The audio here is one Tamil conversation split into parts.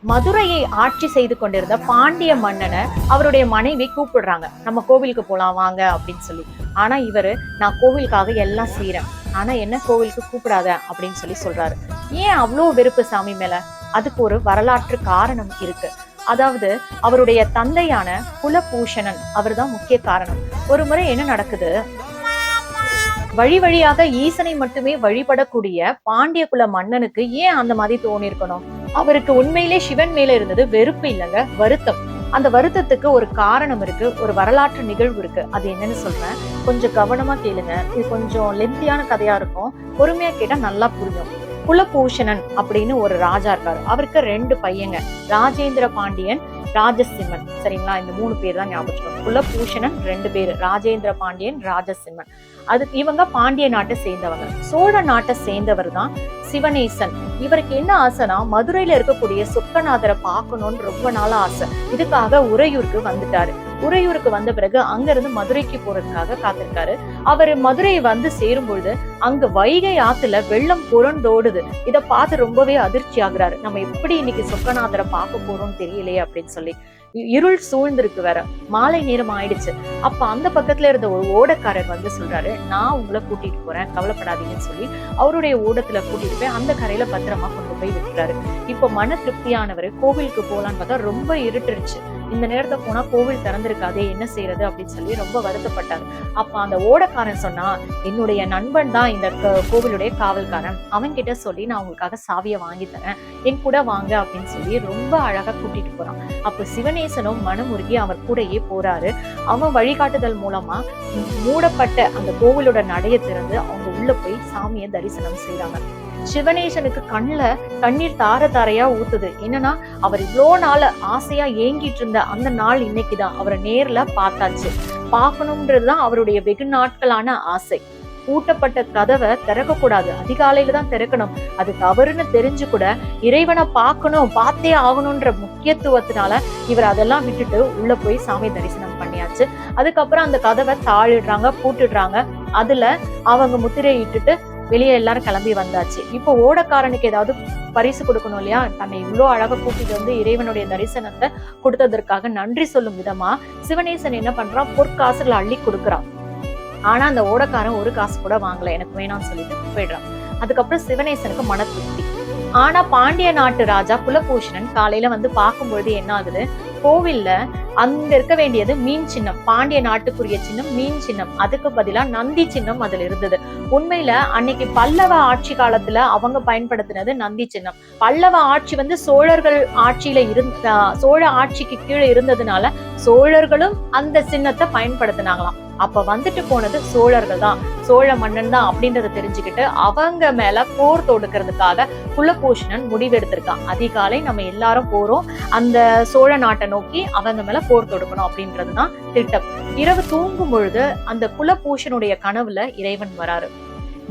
மதுரையை ஆட்சி செய்து கொண்டிருந்த பாண்டிய மன்னனை அவருடைய மனைவி கூப்பிடுறாங்க, நம்ம கோவிலுக்கு போலாம் வாங்க அப்படின்னு சொல்லி. ஆனா இவரு, நான் கோவிலுக்காக எல்லாம் செய்யறேன், ஆனா என்ன கோவிலுக்கு கூப்பிடாத அப்படின்னு சொல்லி சொல்றாரு. ஏன் அவ்வளோ வெறுப்பு சாமி மேல? அதுக்கு ஒரு வரலாற்று காரணம் இருக்கு. அதாவது அவருடைய தந்தையான குலபூஷணன் அவர்தான் முக்கிய காரணம். ஒரு முறை என்ன நடக்குது, வழி வழியாக ஈசனை மட்டுமே வழிபடக்கூடிய பாண்டிய குல மன்னனுக்கு ஏன் அந்த மாதிரி தோணிருக்கணும்? அவருக்கு உண்மையிலே சிவன் மேல இருந்தது வெறுப்பு இல்லைங்க, வருத்தம். அந்த வருத்தத்துக்கு ஒரு காரணம் இருக்கு, ஒரு வரலாற்று நிகழ்வு இருக்கு. அது என்னன்னு சொல்றேன், கொஞ்சம் கவனமா கேளுங்க. இது கொஞ்சம் லென்த்தியான கதையா இருக்கும், பொறுமையா கேட்டா நல்லா புரியும். குலபூஷணன் அப்படின்னு ஒரு ராஜா இருக்காரு. அவருக்கு 2 பையங்க, ராஜேந்திர பாண்டியன், ராஜசிம்மன். சரிங்களா? இந்த 3 பேர் தான் ஞாபகம். குலபூஷணன் 2 பேரு, ராஜேந்திர பாண்டியன், ராஜசிம்மன். இவங்க பாண்டிய நாட்டை சேர்ந்தவங்க. சோழ நாட்டை சேர்ந்தவர் தான் சிவனேசன். இவருக்கு என்ன ஆசைனா, மதுரையில இருக்கக்கூடிய சொக்கநாதரை பார்க்கணும்னு ரொம்ப நாளா ஆசை. இதுக்காக உறையூருக்கு வந்துட்டாரு. உறையூருக்கு வந்த பிறகு அங்க இருந்து மதுரைக்கு போறதுக்காக காத்திருக்காரு. அவரு மதுரை வந்து சேரும் பொழுது அங்க வைகை ஆத்துல வெள்ளம் புரண்டோடுது. இத பார்த்து ரொம்பவே அதிர்ச்சி ஆகுறாரு. நம்ம எப்படி இன்னைக்கு சொக்கநாதரை பார்க்க போறோம்னு தெரியலையே அப்படின்னு சொல்லி. இருள் சூழ்ந்திருக்கு வேற, மாலை நேரம் ஆயிடுச்சு. அப்ப அந்த பக்கத்துல இருந்த ஒரு ஓடக்காரர் வந்து சொல்றாரு, நான் உங்களை கூட்டிட்டு போறேன், கவலைப்படாதீங்கன்னு சொல்லி அவருடைய ஓடத்துல கூட்டிட்டு போய் அந்த கரையில பத்திரமா கொண்டு போய் விட்டுறாரு. இப்ப மன திருப்தியானவர் கோவிலுக்கு போலான்னு பார்த்தா ரொம்ப இருட்டுருச்சு. இந்த நேரத்தை போனா கோவில் திறந்திருக்காதே, என்ன செய்யறது அப்படின்னு சொல்லி ரொம்ப வருத்தப்பட்டாரு. அப்ப அந்த ஓடக்காரன் சொன்னா, என்னுடைய நண்பன் தான் இந்த கோவிலுடைய காவல்காரன், அவன் கிட்ட சொல்லி நான் உங்களுக்காக சாவியை வாங்கி தரேன், என் கூட வாங்க அப்படின்னு சொல்லி ரொம்ப அழகா கூட்டிட்டு போறான். அப்ப சிவனேசனும் மனமுருகி அவர் கூடயே போறாரு. அவன் வழிகாட்டுதல் மூலமா மூடப்பட்ட அந்த கோவிலோட நடைய திறந்து அவங்க உள்ள போய் சாமியை தரிசனம் செய்றாங்க. சிவனேசனுக்கு கண்ணுல கண்ணீர் தார தாரையா ஊத்துது. என்னன்னா, அவர் இவ்வளோ நாள் ஆசையா ஏங்கிட்டு இருந்த அந்த நாள் இன்னைக்குதான் அவரை நேர்ல பார்த்தாச்சு. பார்க்கணும்ன்றதுதான் அவருடைய வெகு நாட்களான ஆசை. பூட்டப்பட்ட கதவை திறக்க கூடாது, அதிகாலையில தான் திறக்கணும். அது தவறுன்னு தெரிஞ்சு கூட இறைவனை பார்க்கணும், பார்த்தே ஆகணும்ன்ற முக்கியத்துவத்தினால இவர் அதெல்லாம் விட்டுட்டு உள்ள போய் சாமி தரிசனம் பண்ணியாச்சு. அதுக்கப்புறம் அந்த கதவை தாழிடுறாங்க, பூட்டுடுறாங்க. அதுல அவங்க முத்திரை இட்டுட்டு வெளியே எல்லாரும் கிளம்பி வந்தாச்சு. இப்போ ஓடக்காரனுக்கு ஏதாவது பரிசு கொடுக்கணும் இல்லையா? தன்னை இவ்வளோ அழகா கூட்டிட்டு வந்து இறைவனுடைய தரிசனத்தை கொடுத்ததற்காக நன்றி சொல்லும் விதமா சிவனேசன் என்ன பண்றான், பொற்காசுகளை அள்ளி கொடுக்குறான். ஆனா அந்த ஓடக்காரன் ஒரு காசு கூட வாங்கல, எனக்கு வேணாம்னு சொல்லிட்டு போயிடுறான். அதுக்கப்புறம் சிவனேசனுக்கு மன திருப்தி. ஆனா பாண்டிய நாட்டு ராஜா குலபூஷணன் காலையில வந்து பார்க்கும்பொழுது என்ன ஆகுது, கோவில்ல அங்க இருக்க வேண்டியது மீன் சின்னம், பாண்டிய நாட்டுக்குரிய சின்னம் மீன் சின்னம், அதுக்கு பதிலா நந்தி சின்னம் அதுல இருந்தது. உண்மையில அன்னைக்கு பல்லவ ஆட்சி காலத்துல அவங்க பயன்படுத்தினது நந்தி சின்னம். பல்லவ ஆட்சி வந்து சோழர்கள் ஆட்சியில சோழ ஆட்சிக்கு கீழே இருந்ததுனால சோழர்களும் அந்த சின்னத்தை பயன்படுத்தினாங்களாம். அப்ப வந்துட்டு போனது சோழர்கள் தான், சோழ மன்னன் தான் அப்படின்றத தெரிஞ்சுக்கிட்டு அவங்க மேல போர் தொடுக்கிறதுக்காக குலபூஷணன் முடிவெடுத்திருக்கான். அதிகாலை நம்ம எல்லாரும் போறோம், அந்த சோழ நாட்டை நோக்கி அவங்க மேல போர் தொடுக்கணும் அப்படின்றதுதான் திட்டம். இரவு தூங்கும் பொழுது அந்த குலபூஷனுடைய கனவுல இறைவன் வராரு.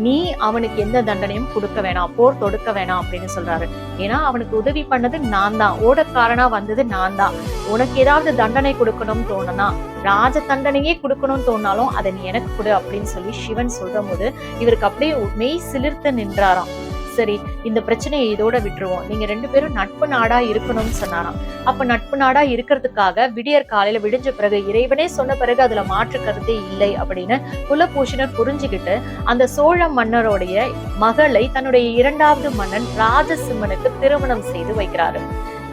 நீ அவனுக்கு எந்த தண்டனையும் கொடுக்க வேணாம், போர் தொடுக்க வேணாம் அப்படின்னு சொல்றாரு. ஏன்னா அவனுக்கு உதவி பண்ணது நான் தான், ஓடக்காரனா வந்தது நான் தான். உனக்கு ஏதாவது தண்டனை கொடுக்கணும்னு தோணுனா, ராஜ தண்டனையே கொடுக்கணும்னு தோணாலும் அதை நீ எனக்கு கொடு அப்படின்னு சொல்லி சிவன் சொல்ற போது இவருக்கு அப்படியே மெய் சிலிர்த்து நின்றாராம். சரி, இந்த பிரச்சனையை இதோட விட்டுருவோம், நீங்க 2 பேரும் நட்பு நாடா இருக்கணும்னு சொன்னாராம். அப்ப நட்பு நாடா இருக்கிறதுக்காக விடியற் காலையில விடிஞ்ச பிறகு இறைவனே சொன்ன பிறகு அதுல மாற்று கருத்தே இல்லை அப்படின்னு குலபூஷணர் புரிஞ்சுக்கிட்டு அந்த சோழ மன்னருடைய மகளை தன்னுடைய 2வது மன்னன் ராஜசிம்மனுக்கு திருமணம் செய்து வைக்கிறாரு.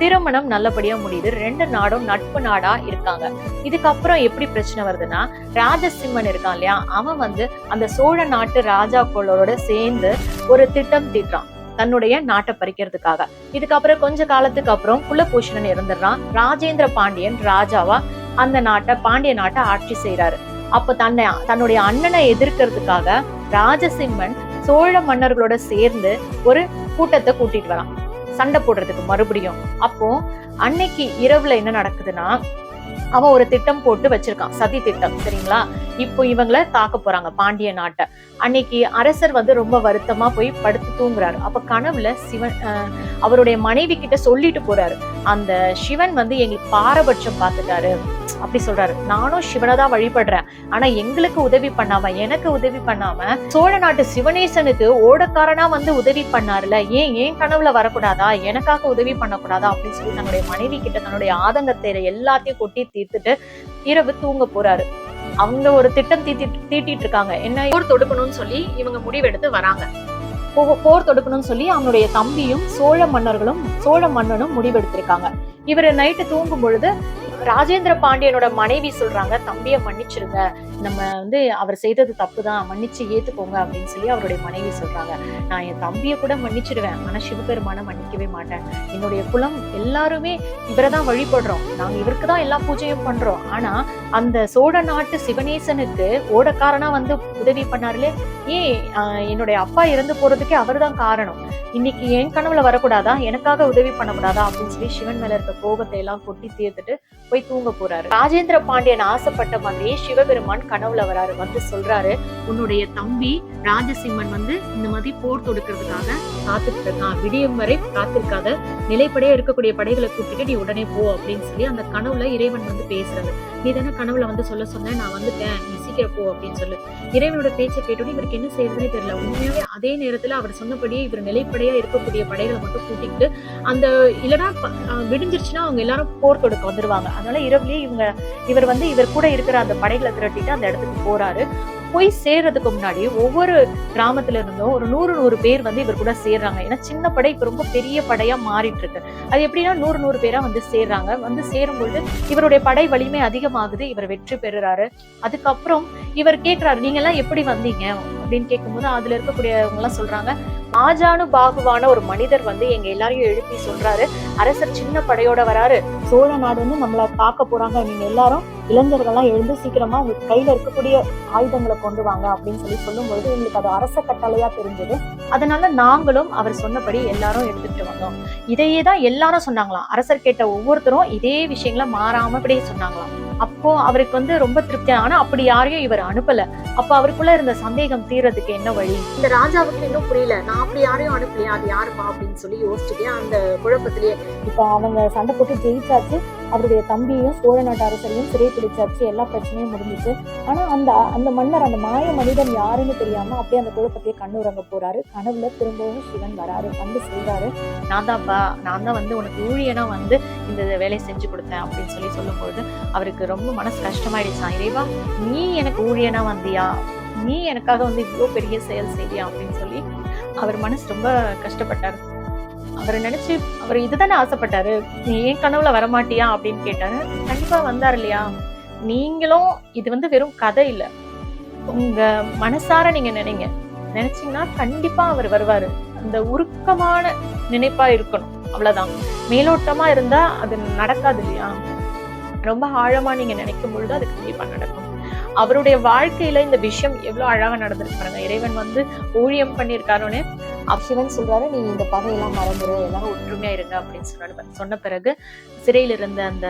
திருமணம் நல்லபடியா முடியுது. 2 நாடும் நட்பு நாடா இருக்காங்க. இதுக்கப்புறம் எப்படி பிரச்சனை வருதுன்னா, ராஜசிம்மன் இருக்கான் இல்லையா, அவன் வந்து அந்த சோழ நாட்டு ராஜாக்களோட சேர்ந்து ஒரு திட்டம் தீட்டுறான் தன்னுடைய நாட்டை பறிக்கிறதுக்காக. இதுக்கப்புறம் கொஞ்ச காலத்துக்கு அப்புறம் குலபூஷணன் இறந்துடுறான். ராஜேந்திர பாண்டியன் ராஜாவா அந்த நாட்டை, பாண்டிய நாட்டை ஆட்சி செய்யறாரு. அப்ப தன்னுடைய அண்ணனை எதிர்க்கிறதுக்காக ராஜசிம்மன் சோழ மன்னர்களோட சேர்ந்து ஒரு கூட்டத்தை கூட்டிட்டு வரான், சண்டை போடுறதுக்கு மறுபடியும். அப்போ அன்னைக்கு இரவுல என்ன நடக்குதுன்னா, அவன் ஒரு திட்டம் போட்டு வச்சிருக்கான், சதி திட்டம், சரிங்களா? இப்போ இவங்கள தாக்க போறாங்க பாண்டிய நாட்டை. அன்னைக்கு அரசர் வந்து ரொம்ப வருத்தமா போய் படுத்து தூங்குறாரு. அப்ப கனவுல சிவன் அவருடைய மனைவி கிட்ட சொல்லிட்டு போறாரு, அந்த சிவன் வந்து எங்களுக்கு பாரபட்சம் பார்த்துட்டாரு அப்படி சொல்றாரு. நானும் சிவனை தான் வழிபடுறேன், ஆனா எங்களுக்கு உதவி பண்ணாம, எனக்கு உதவி பண்ணாம சோழ நாட்டு சிவனேசனுக்கு ஓடக்காரனா வந்து உதவி பண்ணாருல, ஏன் கனவுல வரக்கூடாதா, எனக்காக உதவி பண்ணக்கூடாதா அப்படின்னு சொல்லி தன்னுடைய மனைவி கிட்ட தன்னுடைய ஆதங்கத்தை எல்லாத்தையும் கொட்டி தீர்த்துட்டு இரவு தூங்க போறாரு. அவங்க ஒரு திட்டம் தீட்டிட்டு இருக்காங்க, என்ன போர் தொடுக்கணும்னு சொல்லி இவங்க முடிவெடுத்து வராங்க. போர் தொடுக்கணும்னு சொல்லி அவனுடைய தம்பியும் சோழ மன்னனும் முடிவெடுத்திருக்காங்க. இவரு நைட்டு தூங்கும் பொழுது ராஜேந்திர பாண்டியனோட மனைவி சொல்றாங்க, தம்பிய மன்னிச்சிருங்க, நம்ம வந்து அவர் செய்தது தப்புதான், மன்னிச்சு ஏத்துக்கோங்க அப்படின்னு சொல்லி அவருடைய மனைவி சொல்றாங்க. நான் என் தம்பிய கூட மன்னிச்சிடுவேன், ஆனா சிவபெருமான மன்னிக்கவே மாட்டேன். என்னுடைய குலம் எல்லாருமே இவரைதான் வழிபடுறோம், நாங்க இவருக்கு தான் எல்லா பூஜையும் பண்றோம், ஆனா அந்த சோழ நாட்டு சிவனேசனுக்கு ஓடக்காரனா வந்து உதவி பண்ணாருலே, என்னுடைய அப்பா இறந்து போறதுக்கே அவர்தான் காரணம், இன்னைக்கு என் கனவுல வரக்கூடாதா, எனக்காக உதவி பண்ணக்கூடாதா அப்படின்னு சொல்லி சிவன் மேல இருக்க கோபத்தை எல்லாம் கொட்டி தீர்த்துட்டு போய் தூங்க போறாரு. ராஜேந்திர பாண்டியன் ஆசைப்பட்ட மாதிரியே சிவபெருமான் கனவுல வராரு, வந்து சொல்றாரு, உன்னுடைய தம்பி ராஜசிம்மன் வந்து இந்த மாதிரி போர் தொடுக்கிறதுக்காக காத்துட்டு இருக்கான், விடியும் வரை காத்திருக்காத, நிலைப்படையா இருக்கக்கூடிய படைகளை கூப்பிட்டு நீ உடனே போ அப்படின்னு சொல்லி அந்த கனவுல இறைவன் வந்து பேசுறாரு. நீ தானே கனவுல வந்து சொல்ல சொன்ன, நான் வந்துட்டேன், நீ சீக்கிரம் போ அப்படின்னு சொல்லு. இறைவனோட பேச்சை கேட்டோன்னு இவருக்கு என்ன செய்யறதுன்னே தெரியல. உண்மையாவே அதே நேரத்துல அவர் சொன்னபடியே இவர் நிலைப்படையா இருக்கக்கூடிய படைகளை மட்டும் கூட்டிக்கிட்டு அந்த இல்லைன்னா விடிஞ்சிருச்சுன்னா அவங்க எல்லாரும் போர் தொடுக்க வந்துருவாங்க. அதனால இரவுலயே இவர் வந்து இவர் கூட இருக்கிற அந்த படைகளை திரட்டிட்டு அந்த இடத்துக்கு போறாரு. போய் சேர்றதுக்கு முன்னாடி ஒவ்வொரு கிராமத்துல இருந்தும் ஒரு 100 பேர் வந்து இவர் கூட சேர்றாங்க. ஏன்னா சின்ன படை இப்ப ரொம்ப பெரிய படையா மாறிட்டு இருக்கு. அது எப்படின்னா 100 பேரா வந்து சேர்றாங்க. வந்து சேரும்பொழுது இவருடைய படை வலிமை அதிகமாகுது, இவர் வெற்றி பெறுறாரு. அதுக்கப்புறம் இவர் கேட்கிறாரு, நீங்க எல்லாம் எப்படி வந்தீங்க அப்படின்னு கேட்கும்போது அதுல இருக்கக்கூடியவங்க எல்லாம் சொல்றாங்க, ஆஜானு பாகுவான ஒரு மனிதர் வந்து எங்க எல்லாரையும் எழுப்பி சொல்றாரு, அரசர் சின்ன படையோட வராரு, சோழ நாடு வந்து நம்மள தாக்க போறாங்க, நீங்க எல்லாரும் இளைஞர்கள்லாம் எழுந்து சீக்கிரமா உங்க கையில இருக்கக்கூடிய ஆயுதங்களை கொண்டு வாங்க அப்படின்னு சொல்லி சொல்லும்போது எங்களுக்கு அது அரச கட்டளையா தெரிஞ்சது. அதனால நாங்களும் அவர் சொன்னபடி எல்லாரும் எடுத்துட்டு வந்தோம். இதையே தான் எல்லாரும் சொன்னாங்களாம். அரசர் கேட்ட ஒவ்வொருத்தரும் இதே விஷயங்களை மாறாம இப்படியே சொன்னாங்களாம். அப்போ அவருக்கு வந்து ரொம்ப திருப்தி. ஆனா அப்படி யாரையும் இவர் அனுப்பல. அப்ப அவருக்குள்ள இருந்த சந்தேகம் தீர்றதுக்கு என்ன வழி, இந்த ராஜாவுக்கு இன்னும் புரியல, நான் அப்படி யாரையும் அனுப்பலையா, அது யாருப்பா அப்படின்னு சொல்லி யோசிச்சுட்டே அந்த குழப்பத்திலேயே இப்போ அவங்க சண்டை போட்டு ஜெயிச்சாச்சு, அவருடைய தம்பியையும் சோழ நாட்டு அரசரையும் சிறை பிடிச்சாச்சு, எல்லா பிரச்சனையும் முடிஞ்சிச்சு. ஆனா அந்த மன்னர், அந்த மாய மனிதன் யாருன்னு தெரியாம அப்படியே அந்த குழப்பத்தையே கண்ணுறங்க போறாரு. கனவுல திரும்பவும் சிவன் வராரு, வந்து சொல்றாரு, நான் தான் வந்து உனக்கு ஊழியனா வந்து இந்த வேலையை செஞ்சு கொடுத்தேன் அப்படின்னு சொல்லி சொல்லும்போது அவருக்கு ரொம்ப மனசு கஷ்டமாயிடுச்சான். இறைவா, நீ எனக்கு ஊழியனா வந்தியா, நீ எனக்காக வந்து இவ்வளவு பெரிய செயல் செய்தியா அப்படின்னு சொல்லி அவர் மனசு ரொம்ப கஷ்டப்பட்டாரு. அவரை நினைச்சு அவர் இதுதானே ஆசைப்பட்டாரு, நீ ஏன் கனவுல வரமாட்டியா அப்படின்னு கேட்டாரு. கண்டிப்பா வந்தாரு இல்லையா. நீங்களும் இது வந்து வெறும் கதை இல்ல, உங்க மனசார நீங்க நினைச்சீங்கன்னா கண்டிப்பா அவர் வருவாரு. அந்த உருக்கமான நினைப்பா இருக்கணும், அவ்வளவுதான். மேலோட்டமா இருந்தா அது நடக்காது இல்லையா. ரொம்ப ஆழமா நீங்க நினைக்கும் பொழுது அது கண்டிப்பா நடக்கும். அவருடைய வாழ்க்கையில இந்த விஷயம் எவ்வளவு அழகா நடந்திருக்கு பாருங்க. இறைவன் வந்து ஊழியம் பண்ணியிருக்காருன்னு சிவன் சொல்றாரு, நீ இந்த பகையெல்லாம் மறந்துரு, எல்லாரும் ஒற்றுமையா இருங்க அப்படின்னு சொன்ன பிறகு சிறையில் இருந்த அந்த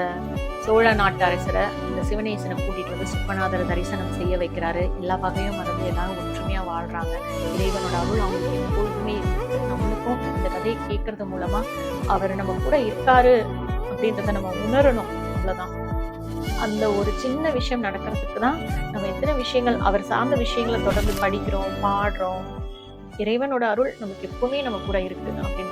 சோழ நாட்டு அரசரை இந்த சிவனேசனை கூட்டிட்டு வந்து சுப்பநாதர் தரிசனம் செய்ய வைக்கிறாரு. எல்லா பகையும் மறந்து எல்லாரும் ஒற்றுமையா வாழ்றாங்க. இறைவனோட அருள் அவங்களுக்கு எப்பொழுதுமே இருக்கு. நம்மளுக்கும் இந்த கதையை கேட்கறது மூலமா அவர் நம்ம கூட இருக்காரு அப்படின்றத நம்ம உணரணும், அவ்வளவுதான். அந்த ஒரு சின்ன விஷயம் நடக்கிறதுக்கு தான் நம்ம எத்தனை விஷயங்கள் அவர் சார்ந்த விஷயங்களை தொடர்ந்து படிக்கிறோம், பாடுறோம். இறைவனோட அருள் நமக்கு எப்பவுமே நம்ம கூட இருக்கு அப்படின்னு